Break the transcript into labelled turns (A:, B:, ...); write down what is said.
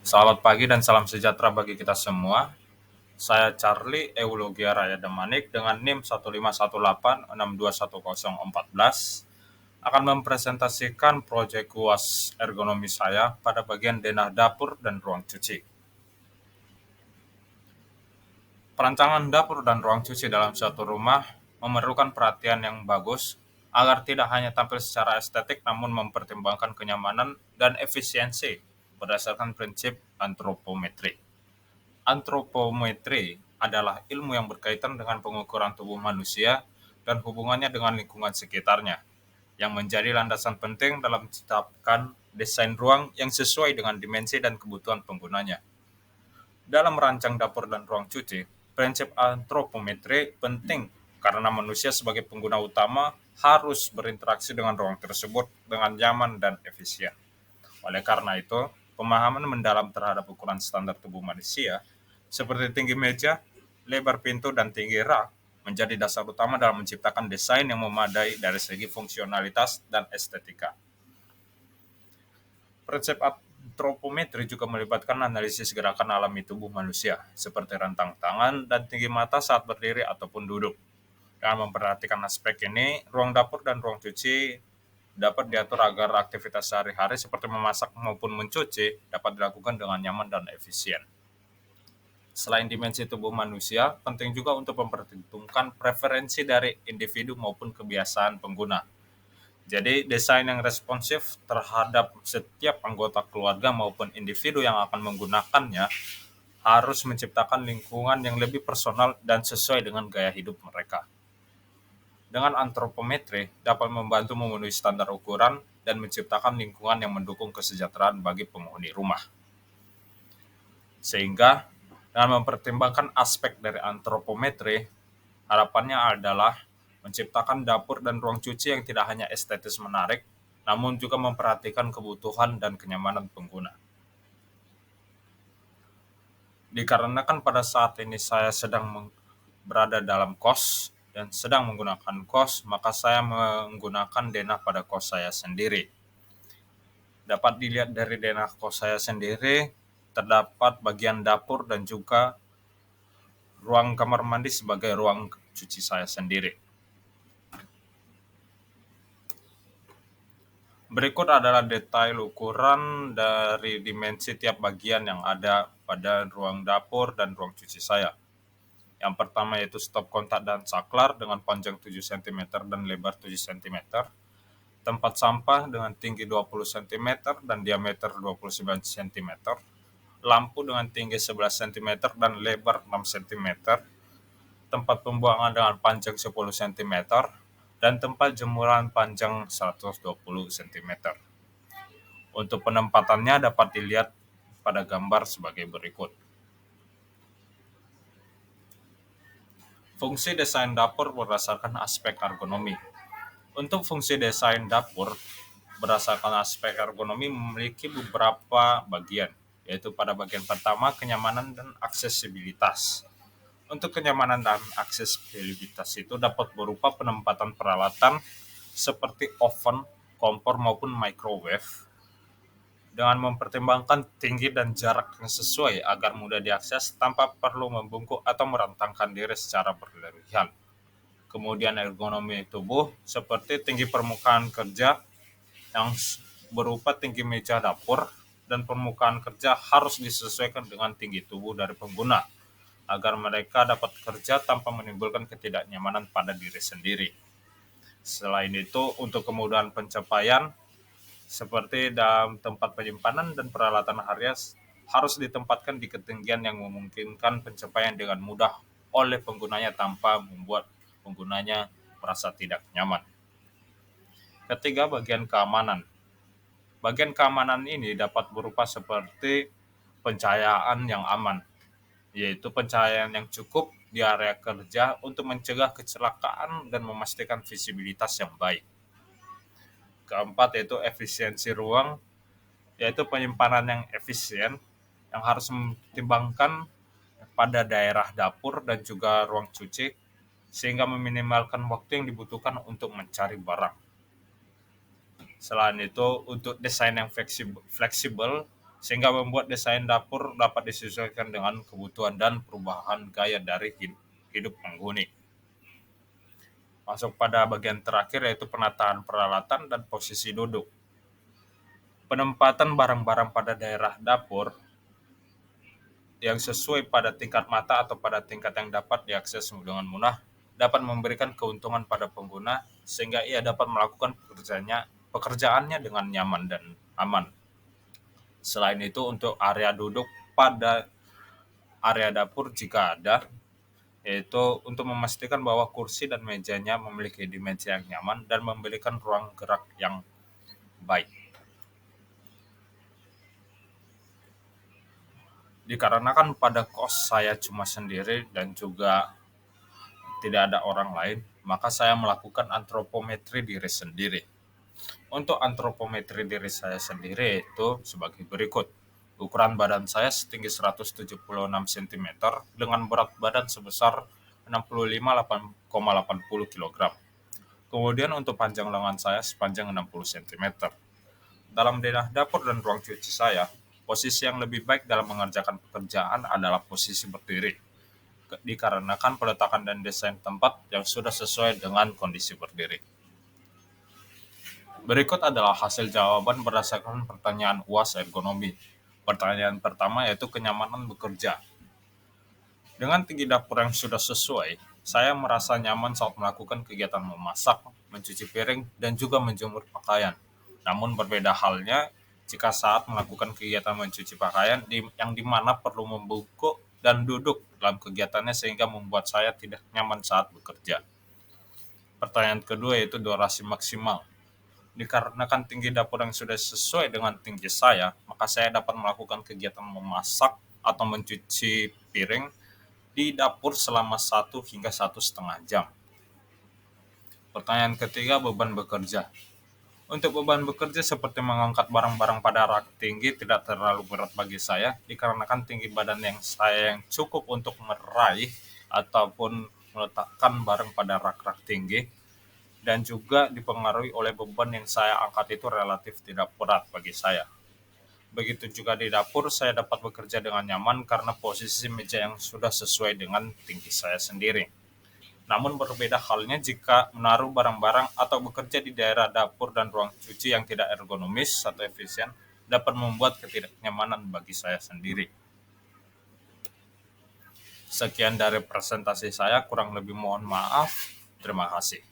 A: Selamat pagi dan salam sejahtera bagi kita semua. Saya Charlie Eulogia Raya Demanik dengan NIM 151862104 akan mempresentasikan proyek UAS ergonomi saya pada bagian denah dapur dan ruang cuci. Perancangan dapur dan ruang cuci dalam suatu rumah memerlukan perhatian yang bagus agar tidak hanya tampil secara estetik namun mempertimbangkan kenyamanan dan efisiensi berdasarkan prinsip antropometri. Antropometri adalah ilmu yang berkaitan dengan pengukuran tubuh manusia dan hubungannya dengan lingkungan sekitarnya, yang menjadi landasan penting dalam menciptakan desain ruang yang sesuai dengan dimensi dan kebutuhan penggunanya. Dalam merancang dapur dan ruang cuci, prinsip antropometri penting karena manusia sebagai pengguna utama harus berinteraksi dengan ruang tersebut dengan nyaman dan efisien. Oleh karena itu, pemahaman mendalam terhadap ukuran standar tubuh manusia, seperti tinggi meja, lebar pintu, dan tinggi rak, menjadi dasar utama dalam menciptakan desain yang memadai dari segi fungsionalitas dan estetika. Prinsip antropometri juga melibatkan analisis gerakan alami tubuh manusia, seperti rentang tangan dan tinggi mata saat berdiri ataupun duduk. Dengan memperhatikan aspek ini, ruang dapur dan ruang cuci dapat diatur agar aktivitas sehari-hari seperti memasak maupun mencuci dapat dilakukan dengan nyaman dan efisien. Selain dimensi tubuh manusia, penting juga untuk memperhitungkan preferensi dari individu maupun kebiasaan pengguna. Jadi, desain yang responsif terhadap setiap anggota keluarga maupun individu yang akan menggunakannya harus menciptakan lingkungan yang lebih personal dan sesuai dengan gaya hidup mereka. Dengan antropometri dapat membantu memenuhi standar ukuran dan menciptakan lingkungan yang mendukung kesejahteraan bagi penghuni rumah. Sehingga dengan mempertimbangkan aspek dari antropometri, harapannya adalah menciptakan dapur dan ruang cuci yang tidak hanya estetis menarik, namun juga memperhatikan kebutuhan dan kenyamanan pengguna. Dikarenakan pada saat ini saya sedang berada dalam kos dan sedang menggunakan kos, maka saya menggunakan denah pada kos saya sendiri. Dapat dilihat dari denah kos saya sendiri, terdapat bagian dapur dan juga ruang kamar mandi sebagai ruang cuci saya sendiri. Berikut adalah detail ukuran dari dimensi tiap bagian yang ada pada ruang dapur dan ruang cuci saya. Yang pertama yaitu stop kontak dan saklar dengan panjang 7 cm dan lebar 7 cm. Tempat sampah dengan tinggi 20 cm dan diameter 29 cm. Lampu dengan tinggi 11 cm dan lebar 6 cm. Tempat pembuangan dengan panjang 10 cm. Dan tempat jemuran panjang 120 cm. Untuk penempatannya dapat dilihat pada gambar sebagai berikut. Fungsi desain dapur berdasarkan aspek ergonomi. Untuk fungsi desain dapur berdasarkan aspek ergonomi memiliki beberapa bagian, yaitu pada bagian pertama kenyamanan dan aksesibilitas. Untuk kenyamanan dan aksesibilitas itu dapat berupa penempatan peralatan seperti oven, kompor maupun microwave dengan mempertimbangkan tinggi dan jarak yang sesuai agar mudah diakses tanpa perlu membungkuk atau merentangkan diri secara berlebihan. Kemudian ergonomi tubuh seperti tinggi permukaan kerja yang berupa tinggi meja dapur dan permukaan kerja harus disesuaikan dengan tinggi tubuh dari pengguna agar mereka dapat kerja tanpa menimbulkan ketidaknyamanan pada diri sendiri. Selain itu, untuk kemudahan pencapaian seperti dalam tempat penyimpanan dan peralatan harian harus ditempatkan di ketinggian yang memungkinkan pencapaian dengan mudah oleh penggunanya tanpa membuat penggunanya merasa tidak nyaman. Ketiga, bagian keamanan. Bagian keamanan ini dapat berupa seperti pencahayaan yang aman, yaitu pencahayaan yang cukup di area kerja untuk mencegah kecelakaan dan memastikan visibilitas yang baik. Keempat, yaitu efisiensi ruang, yaitu penyimpanan yang efisien yang harus mempertimbangkan pada daerah dapur dan juga ruang cuci sehingga meminimalkan waktu yang dibutuhkan untuk mencari barang. Selain itu, untuk desain yang fleksibel sehingga membuat desain dapur dapat disesuaikan dengan kebutuhan dan perubahan gaya dari hidup penghuni. Masuk pada bagian terakhir yaitu penataan peralatan dan posisi duduk. Penempatan barang-barang pada daerah dapur yang sesuai pada tingkat mata atau pada tingkat yang dapat diakses dengan mudah dapat memberikan keuntungan pada pengguna sehingga ia dapat melakukan pekerjaannya dengan nyaman dan aman. Selain itu untuk area duduk pada area dapur jika ada, yaitu untuk memastikan bahwa kursi dan mejanya memiliki dimensi yang nyaman dan memberikan ruang gerak yang baik. Dikarenakan pada kos saya cuma sendiri dan juga tidak ada orang lain, maka saya melakukan antropometri diri sendiri. Untuk antropometri diri saya sendiri itu sebagai berikut. Ukuran badan saya setinggi 176 cm dengan berat badan sebesar 65,80 kg. Kemudian untuk panjang lengan saya sepanjang 60 cm. Dalam denah dapur dan ruang cuci saya, posisi yang lebih baik dalam mengerjakan pekerjaan adalah posisi berdiri, dikarenakan peletakan dan desain tempat yang sudah sesuai dengan kondisi berdiri. Berikut adalah hasil jawaban berdasarkan pertanyaan UAS ergonomi. Pertanyaan pertama yaitu kenyamanan bekerja. Dengan tinggi dapur yang sudah sesuai, saya merasa nyaman saat melakukan kegiatan memasak, mencuci piring, dan juga menjemur pakaian. Namun berbeda halnya jika saat melakukan kegiatan mencuci pakaian yang dimana perlu membungkuk dan duduk dalam kegiatannya sehingga membuat saya tidak nyaman saat bekerja. Pertanyaan kedua yaitu durasi maksimal. Dikarenakan tinggi dapur yang sudah sesuai dengan tinggi saya, maka saya dapat melakukan kegiatan memasak atau mencuci piring di dapur selama 1 hingga 1,5 jam. Pertanyaan ketiga, beban bekerja. Untuk beban bekerja seperti mengangkat barang-barang pada rak tinggi tidak terlalu berat bagi saya, dikarenakan tinggi badan saya yang cukup untuk meraih ataupun meletakkan barang pada rak-rak tinggi, dan juga dipengaruhi oleh beban yang saya angkat itu relatif tidak berat bagi saya. Begitu juga di dapur, saya dapat bekerja dengan nyaman karena posisi meja yang sudah sesuai dengan tinggi saya sendiri. Namun berbeda halnya jika menaruh barang-barang atau bekerja di daerah dapur dan ruang cuci yang tidak ergonomis atau efisien dapat membuat ketidaknyamanan bagi saya sendiri. Sekian dari presentasi saya, kurang lebih mohon maaf. Terima kasih.